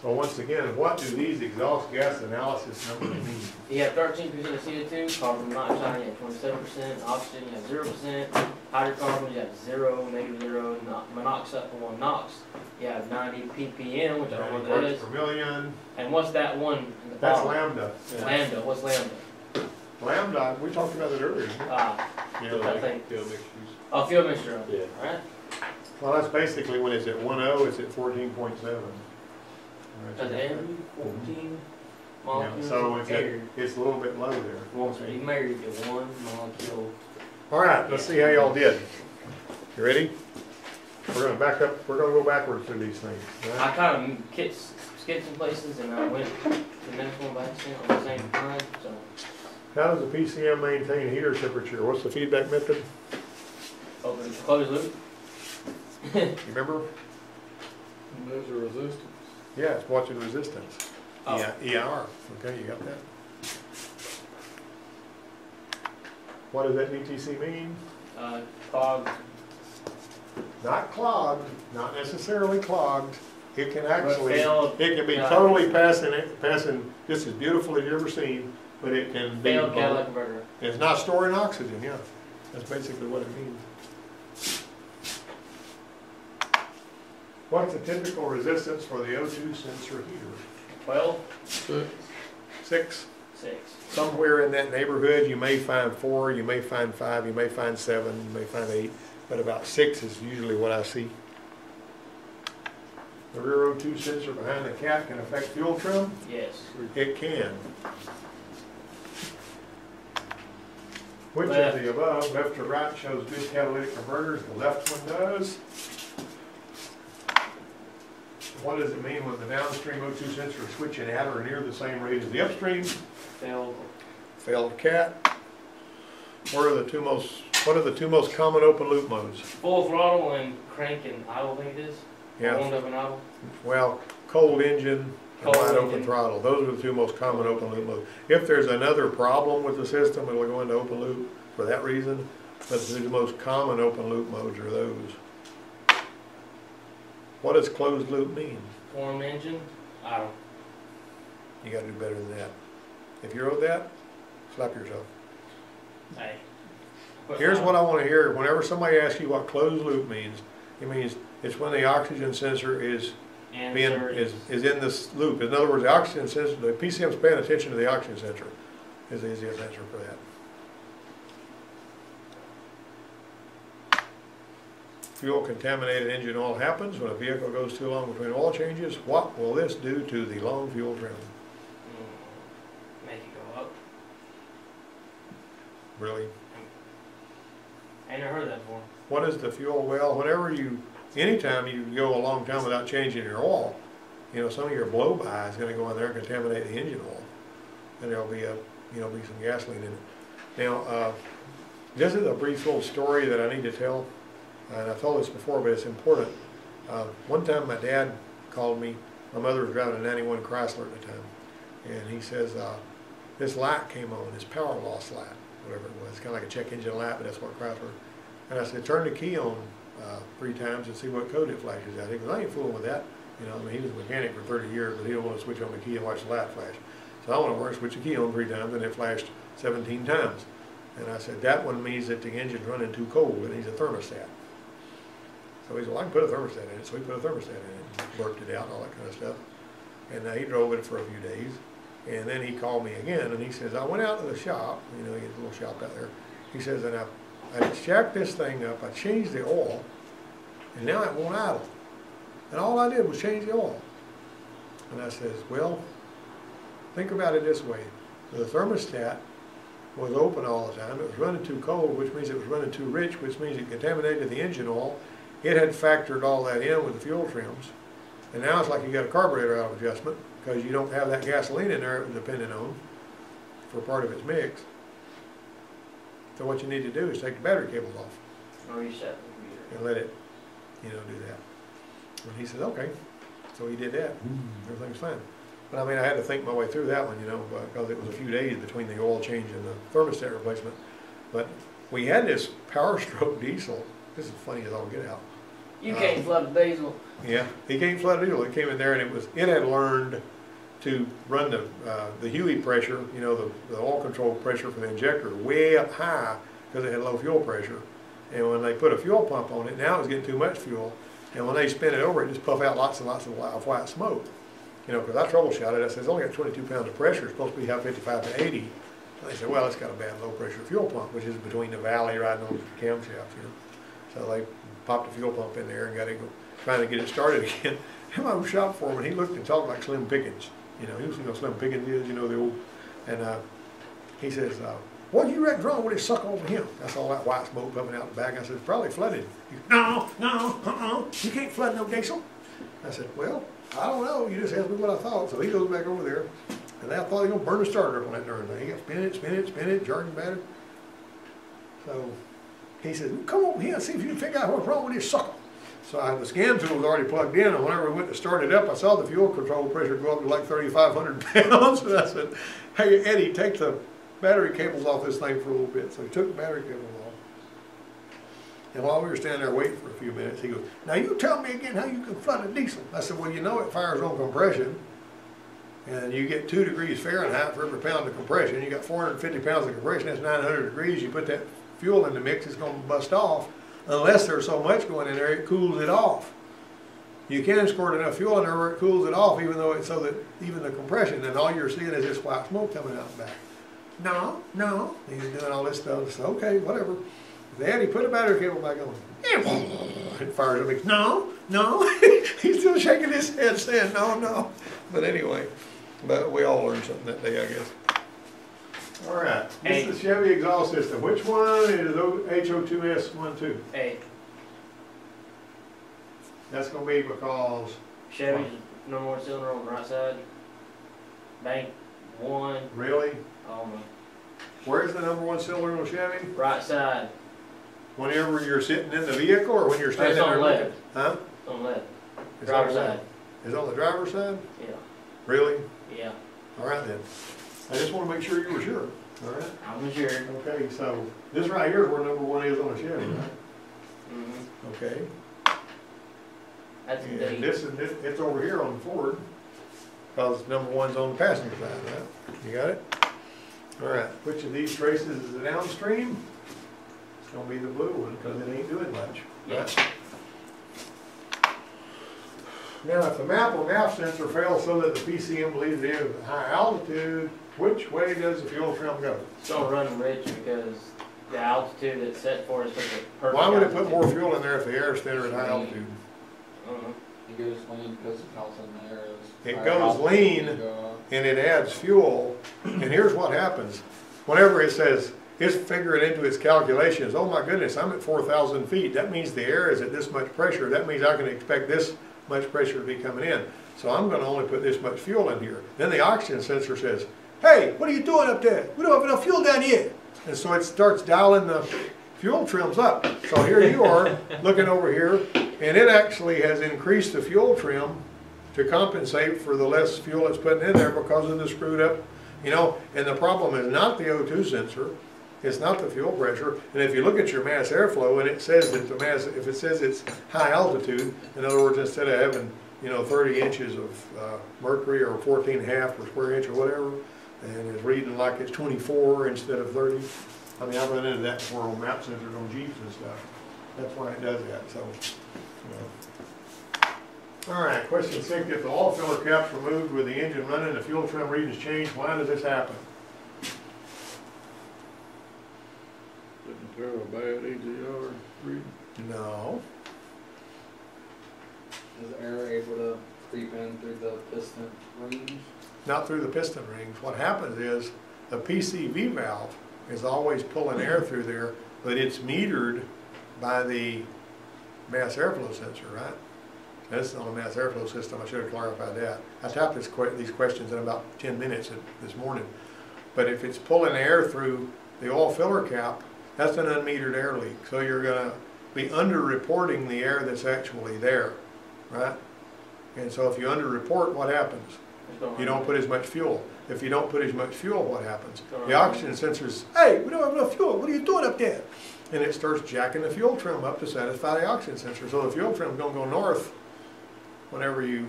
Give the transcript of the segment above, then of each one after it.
So once again, what do these exhaust gas analysis numbers mean? You have 13% of CO2, carbon monoxide, you have 27%, oxygen, you have 0%, hydrocarbons, you have 0, -0, monoxide, NOx, you have 90 ppm, which I don't know what that Parts is. per million. And what's that one in the That's bottom? lambda. Lambda, what's lambda? Lambda, we talked about it earlier. I think. Fuel mixtures. Oh, fuel mixture. Yeah. Alright. Well, that's basically when it's at 1.0, it's at 14.7. That's every 14 molecules So of air it's a little bit low there. wants to be married to one molecule. All right, let's see how y'all did. You ready? We're gonna back up, we're gonna go backwards through these things. All I right? kind of skipped some places and I went to the next one by accident on the same time. So How does the PCM maintain heater temperature? What's the feedback method? open closed loop. You remember? There's a resistance. Yeah, it's watching resistance. Oh. Yeah, ER. Okay, you got that? What does that DTC mean? Clogged. Not clogged, not necessarily clogged. It can actually, failed, it can be totally passing just as beautiful as you've ever seen, but it can be, Failed catalytic converter. it's not storing oxygen, yeah. That's basically what it means. What's the typical resistance for the O2 sensor heater? 12, 6? 6. Somewhere in that neighborhood, you may find 4, you may find 5, you may find 7, you may find 8, but about 6 is usually what I see. The rear O2 sensor behind the cap can affect fuel trim? Yes. It can. Which Left. of the above, left or right, shows good catalytic converters? The left one does. What does it mean when the downstream O2 sensor is switching at or near the same rate as the upstream? Failed. Failed cat. What are the two most common open loop modes? Full throttle and crank and idle, I think it is. Yeah. Warmed up and idle. Well, cold engine and Cold wide open engine. throttle. Those are the two most common open loop modes. If there's another problem with the system, it'll go into open loop for that reason. But the most common open loop modes are those. What does closed loop mean? Warm engine, idle. You gotta do better than that. If you wrote that, slap yourself. Hey. Here's what I want to hear. Whenever somebody asks you what closed loop means, it means it's when the oxygen sensor is in this loop. In other words, the oxygen sensor, the PCM's paying attention to the oxygen sensor is the easiest answer for that. Fuel contaminated engine oil happens when a vehicle goes too long between oil changes. What will this do to the long fuel trim? Make it go up. Really? I never heard that before. What is the fuel well? Anytime you go a long time without changing your oil, you know, some of your blow-by is going to go in there and contaminate the engine oil, and there'll be be some gasoline in it. Now, this is a brief little story that I need to tell, and I've told this before, but it's important. One time, my dad called me. My mother was driving a '91 Chrysler at the time, and he says this light came on, this power loss light, whatever it was. It's kind of like a check engine light, but that's what Chrysler. And I said, turn the key on 3 times and see what code it flashes out. He goes, I ain't fooling with that. You know, I mean, he was a mechanic for 30 years, but he don't want to switch on the key and watch the light flash. So I want to switch the key on 3 times, and it flashed 17 times. And I said, that one means that the engine's running too cold. It needs a thermostat. So he said, well, I can put a thermostat in it. So he put a thermostat in it, and worked it out, and all that kind of stuff. And he drove it for a few days. And then he called me again, and he says, I went out to the shop, you know, he has a little shop out there. He says, and I jacked this thing up, I changed the oil, and now it won't idle. And all I did was change the oil. And I says, well, think about it this way. The thermostat was open all the time. It was running too cold, which means it was running too rich, which means it contaminated the engine oil. It had factored all that in with the fuel trims. And now it's like you got a carburetor out of adjustment because you don't have that gasoline in there it was dependent on for part of its mix. So what you need to do is take the battery cables off. Or reset the computer. And let it, you know, do that. And he said, okay. So he did that. Everything's fine. But I mean, I had to think my way through that one, you know, because it was a few days between the oil change and the thermostat replacement. But we had this Power Stroke diesel. This is funny as all get out. You can't flood the diesel. Yeah, he can't flood diesel. It came in there and it had learned to run the Huey pressure, you know, the oil control pressure for the injector way up high because it had low fuel pressure. And when they put a fuel pump on it, now it was getting too much fuel. And when they spin it over, it just puff out lots and lots of white smoke. You know, because I troubleshot it. I said, it's only got 22 pounds of pressure. It's supposed to be 55 to 80. And they said, well, it's got a bad low pressure fuel pump, which is between the valley riding on the camshaft here. So they popped the fuel pump in there and got it trying to get it started again. And my shop foreman, he looked and talked like Slim Pickens. You know, he was, you know, Slim Pickens is, you know, the old, and he says, what do you reckon's wrong with this sucker over him? That's all that white smoke coming out the back. I said, it's probably flooded. He goes, no, you can't flood no diesel. I said, well, I don't know, you just asked me what I thought. So he goes back over there, and I thought he was going to burn the starter up on that darn thing. He got spin it, jarring battered. So he said, come over here and see if you can figure out what's wrong with this sucker. So the scan tool was already plugged in, and whenever we went to start it up, I saw the fuel control pressure go up to like 3,500 pounds. And I said, hey, Eddie, take the battery cables off this thing for a little bit. So he took the battery cables off. And while we were standing there waiting for a few minutes, he goes, now you tell me again how you can flood a diesel. I said, well, you know it fires on compression, and you get 2 degrees Fahrenheit for every pound of compression. You got 450 pounds of compression, that's 900 degrees. You put that fuel in the mix, it's going to bust off. Unless there's so much going in there, it cools it off. You can squirt enough fuel in there where it cools it off, even though it's so that even the compression, and all you're seeing is this white smoke coming out the back. No, he's doing all this stuff. So okay, whatever. Then he put a battery cable back on. It fires up. No. He's still shaking his head, saying no. But anyway, but we all learned something that day, I guess. All right, this is the Chevy exhaust system. Which one is HO2S12? A. That's going to be because Chevy's number 1 cylinder on the right side. Bank 1. Really? Oh no. Where's the number 1 cylinder on Chevy? Right side. Whenever you're sitting in the vehicle, or when you're standing It's on there? left. Huh? It's on left. It's Driver's on left. side. It's on the driver's side? Yeah. Really? Yeah. All right then. I just want to make sure you were sure. All right. I'm sure. Okay, so this right here is where number 1 is on a Chevy, right? Mm-hmm. Okay. That's And D. it's over here on the Ford, because number 1's on the passenger side, right? You got it? All right. Which of these traces is the downstream? It's going to be the blue one, because it ain't doing much. Right? Yeah. Now, if the map or MAP sensor fails so that the PCM believes it is at high altitude, which way does the fuel trim go? It's gonna run rich because the altitude it's set for is such a perfect. Why would it put altitude. more fuel in there if the air is thinner at high altitude? I don't know. It goes lean because the cal's in there. It goes lean and it adds fuel. And here's what happens. Whenever it says, it's figuring into its calculations, oh my goodness, I'm at 4,000 feet. That means the air is at this much pressure. That means I can expect this much pressure to be coming in. So I'm going to only put this much fuel in here. Then the oxygen sensor says, hey, what are you doing up there? We don't have enough fuel down here. And so it starts dialing the fuel trims up. So here you are looking over here, and it actually has increased the fuel trim to compensate for the less fuel it's putting in there because of the screwed up, you know, and the problem is not the O2 sensor, it's not the fuel pressure. And if you look at your mass airflow and it says that the mass, if it says it's high altitude, in other words, instead of having, you know, 30 inches of mercury or 14.5 per square inch or whatever, and it's reading like it's 24 instead of 30. I mean, I've run into that before on map sensors on Jeeps and stuff. That's why it does that, so, you know. All right, question 6, if the oil filler cap's removed with the engine running, the fuel trim readings change, why does this happen? Didn't throw a bad EGR reading. No. Is the air able to creep in through the piston rings? Not through the piston rings. What happens is the PCV valve is always pulling air through there, but it's metered by the mass airflow sensor, right? This is on a mass airflow system. I should have clarified that. I typed these questions in about 10 minutes this morning. But if it's pulling air through the oil filler cap, that's an unmetered air leak. So you're going to be under-reporting the air that's actually there, right? And so if you under-report, what happens? You don't put as much fuel. If you don't put as much fuel, what happens? The oxygen sensors, hey, we don't have enough fuel. What are you doing up there? and it starts jacking the fuel trim up to satisfy the oxygen sensor. So the fuel trim's gonna go north whenever you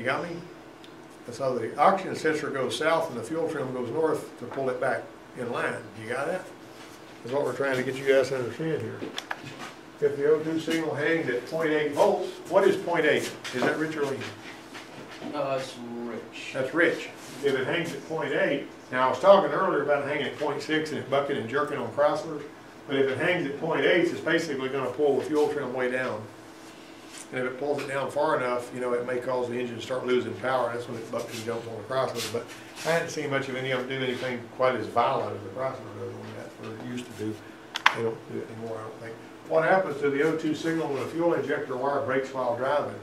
got me? And so the oxygen sensor goes south and the fuel trim goes north to pull it back in line. You got that? That's what we're trying to get you guys to understand here. If the O2 signal hangs at 0.8 volts, what is 0.8? Is that rich or lean? It's rich. That's rich. If it hangs at 0.8, now I was talking earlier about it hanging at 0.6 and it bucking and jerking on crosslers, but if it hangs at 0.8, it's basically going to pull the fuel trim way down. And if it pulls it down far enough, you know, it may cause the engine to start losing power. That's when it bucks and jumps on the crosslers. But I hadn't seen much of any of them do anything quite as violent as the crossler does on that, or it used to do. They don't do it anymore, I don't think. What happens to the O2 signal when a fuel injector wire breaks while driving?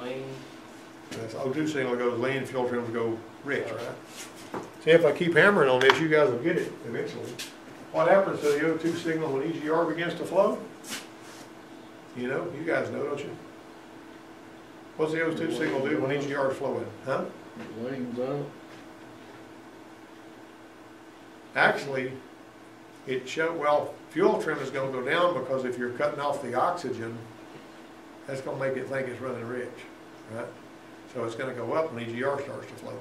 Lean. That's O2 signal goes lean, fuel trims go rich, right? See, if I keep hammering on this, you guys will get it eventually. What happens to the O2 signal when EGR begins to flow? You know, you guys know, don't you? What's the O2 signal do when EGR is flowing? Huh? It leans out. Actually, well, fuel trim is going to go down because if you're cutting off the oxygen, that's going to make it think it's running rich, right? So it's going to go up when EGR starts to flow.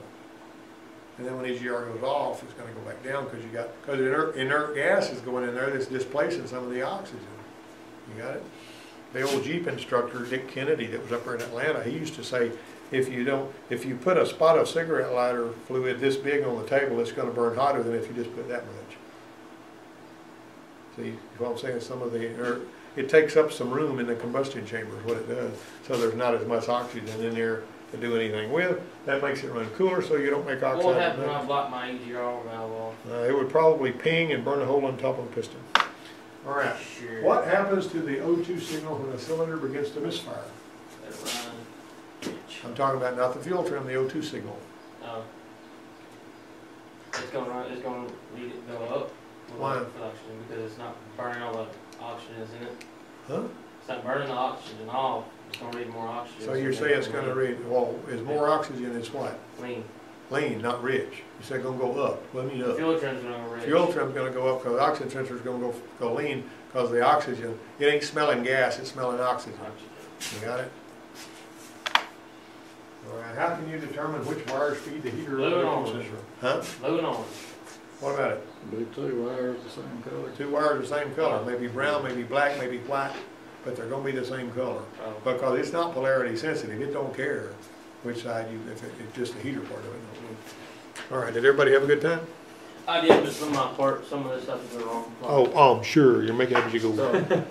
And then when EGR goes off, it's going to go back down because inert gas is going in there that's displacing some of the oxygen. You got it? The old Jeep instructor, Dick Kennedy, that was up there in Atlanta, he used to say, if you put a spot of cigarette lighter fluid this big on the table, it's going to burn hotter than if you just put that much. See what I'm saying? Some of the it takes up some room in the combustion chamber is what it does. So there's not as much oxygen in there to do anything with. That makes it run cooler so you don't make oxide. What would happen when I block my EGR valve off? It would probably ping and burn a hole on top of the piston. All right. Sure. What happens to the O2 signal when the cylinder begins to misfire? Let it run. I'm talking about not the fuel trim, the O2 signal. Oh. It's gonna run. It's gonna lead it go up. Why? Production, because it's not burning all the oxygen, isn't it? Huh? It's not burning the oxygen off. It's gonna read more oxygen. So you're saying it's going to read, well, is more oxygen is what? Lean. Lean, not rich. You said going to go up. Let me know. Fuel trim's gonna go rich. Fuel trim's going to go up because the oxygen sensor is going to go lean because the oxygen, it ain't smelling gas, it's smelling oxygen. You got it? All right. How can you determine which wires feed the heater or the fuel sensor? Huh? Blue and orange. What about it? Be two wires the same color. Two wires the same color, maybe brown, maybe black, maybe white, but they're going to be the same color Oh. because it's not polarity sensitive. It don't care which side if it's just the heater part of it. All right, did everybody have a good time? I did, but some of this stuff is going wrong. Oh, I'm sure you're making up as you go. So,